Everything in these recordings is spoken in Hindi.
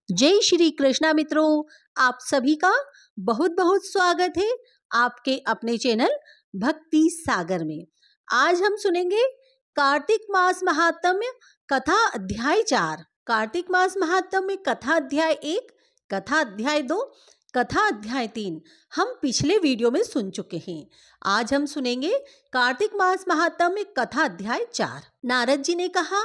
जय श्री कृष्णा मित्रों, आप सभी का बहुत बहुत स्वागत है आपके अपने चैनल भक्ति सागर में। आज हम सुनेंगे कार्तिक मास महात्म्य कथा अध्याय 4। कार्तिक मास महात्म्य कथा अध्याय 1, कथा अध्याय 2, कथा अध्याय 3 हम पिछले वीडियो में सुन चुके हैं। आज हम सुनेंगे कार्तिक मास महात्म्य कथा अध्याय 4। नारद जी ने कहा,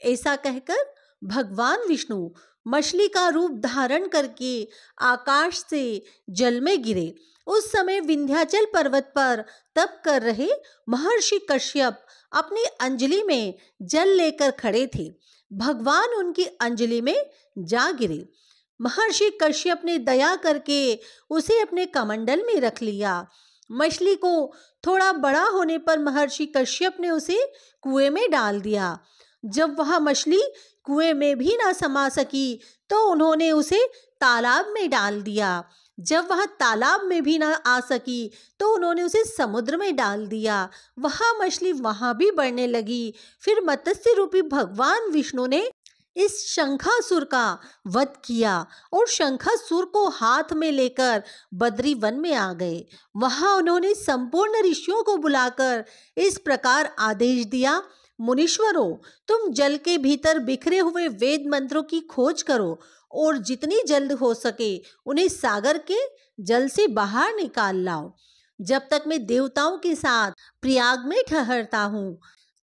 ऐसा कहकर भगवान विष्णु मछली का रूप धारण करके आकाश से जल में गिरे। उस समय विंध्याचल पर्वत पर तप कर रहे महर्षि कश्यप अपनी अंजलि में जल लेकर खड़े थे। भगवान उनकी अंजलि में जा गिरे। महर्षि कश्यप ने दया करके उसे अपने कमंडल में रख लिया। मछली को थोड़ा बड़ा होने पर महर्षि कश्यप ने उसे कुएं में डाल दिया। जब वह मछली कुएं में भी ना समा सकी तो उन्होंने उसे तालाब में डाल दिया। जब वह तालाब में भी ना आ सकी तो उन्होंने उसे समुद्र में डाल दिया। वह मछली वहां भी बढ़ने लगी। फिर मत्स्य रूपी भगवान विष्णु ने इस शंखासुर का वध किया और शंखासुर को हाथ में लेकर बद्री वन में आ गए। वहां उन्होंने संपूर्ण ऋषियों को बुलाकर इस प्रकार आदेश दिया, मुनीश्वरों, तुम जल के भीतर बिखरे हुए वेद मंत्रों की खोज करो और जितनी जल्द हो सके उन्हें सागर के जल से बाहर निकाल लाओ। जब तक मैं देवताओं के साथ प्रयाग में ठहरता हूँ,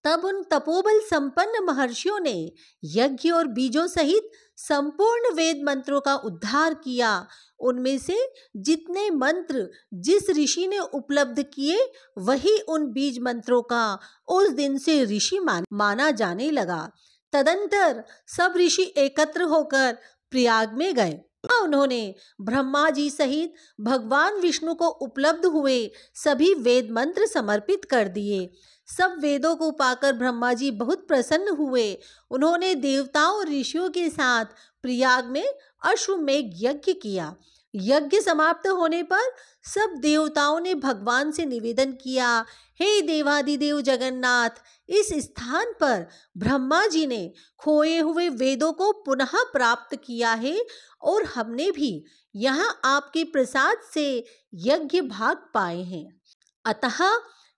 तब उन तपोबल संपन्न महर्षियों ने यज्ञ और बीजों सहित संपूर्ण वेद मंत्रों का उद्धार किया। उनमें से जितने मंत्र जिस ऋषि ने उपलब्ध किए, वही उन बीज मंत्रों का उस दिन से ऋषि माना जाने लगा। तदंतर सब ऋषि एकत्र होकर प्रयाग में गए। उन्होंने ब्रह्मा जी सहित भगवान विष्णु को उपलब्ध हुए सभी वेद मंत्र समर्पित कर दिए। सब वेदों को पाकर ब्रह्मा जी बहुत प्रसन्न हुए। उन्होंने देवताओं और ऋषियों के साथ प्रयाग में अश्वमेघ यज्ञ किया। यज्ञ समाप्त होने पर सब देवताओं ने भगवान से निवेदन किया, हे देवादिदेव जगन्नाथ, इस स्थान पर ब्रह्मा जी ने खोए हुए वेदों को पुनः प्राप्त किया है और हमने भी यहाँ आपके प्रसाद से यज्ञ भाग पाए हैं। अतः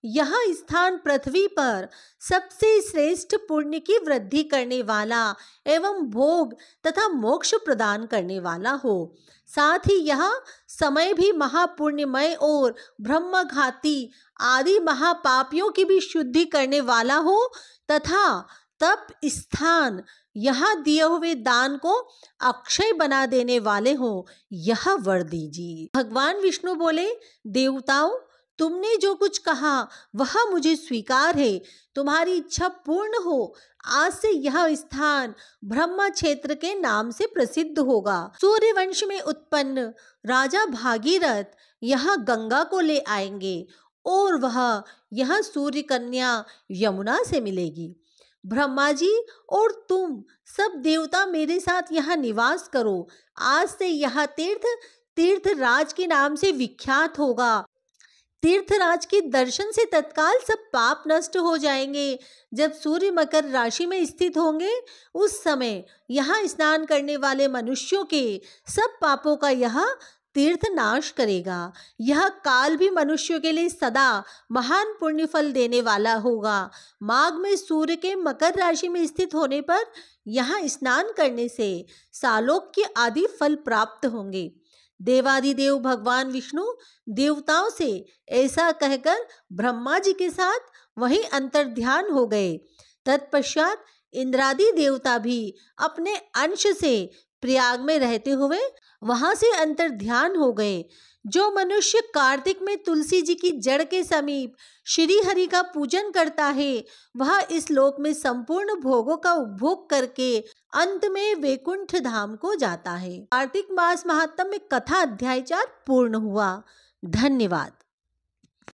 यह स्थान पृथ्वी पर सबसे श्रेष्ठ पुण्य की वृद्धि करने वाला एवं भोग तथा मोक्ष प्रदान करने वाला हो। साथ ही यह समय भी महापुण्यमय और ब्रह्मघाती आदि महापापियों की भी शुद्धि करने वाला हो तथा तप स्थान यहाँ दिए हुए दान को अक्षय बना देने वाले हो, यह वर दीजिए। भगवान विष्णु बोले, देवताओं, तुमने जो कुछ कहा वह मुझे स्वीकार है। तुम्हारी इच्छा पूर्ण हो। आज से यह स्थान ब्रह्म क्षेत्र के नाम से प्रसिद्ध होगा। सूर्यवंश में उत्पन्न राजा भागीरथ यहाँ गंगा को ले आएंगे और वह यह सूर्य कन्या यमुना से मिलेगी। ब्रह्मा जी और तुम सब देवता मेरे साथ यहाँ निवास करो। आज से यह तीर्थराज के नाम से विख्यात होगा। तीर्थराज के दर्शन से तत्काल सब पाप नष्ट हो जाएंगे। जब सूर्य मकर राशि में स्थित होंगे, उस समय यहाँ स्नान करने वाले मनुष्यों के सब पापों का यह तीर्थ नाश करेगा। यह काल भी मनुष्यों के लिए सदा महान पुण्य फल देने वाला होगा। माघ में सूर्य के मकर राशि में स्थित होने पर यहाँ स्नान करने से सालोक्य आदि फल प्राप्त होंगे। देवादिदेव भगवान विष्णु देवताओं से ऐसा कहकर ब्रह्मा जी के साथ वहीं अंतर्ध्यान हो गए। तत्पश्चात इंद्रादि देवता भी अपने अंश से प्रयाग में रहते हुए वहां से अंतर्ध्यान हो गए। जो मनुष्य कार्तिक में तुलसी जी की जड़ के समीप श्री हरि का पूजन करता है, वह इस लोक में संपूर्ण भोगों का उपभोग करके अंत में वैकुंठ धाम को जाता है। कार्तिक मास महात्म्य कथा अध्याय 4 पूर्ण हुआ। धन्यवाद।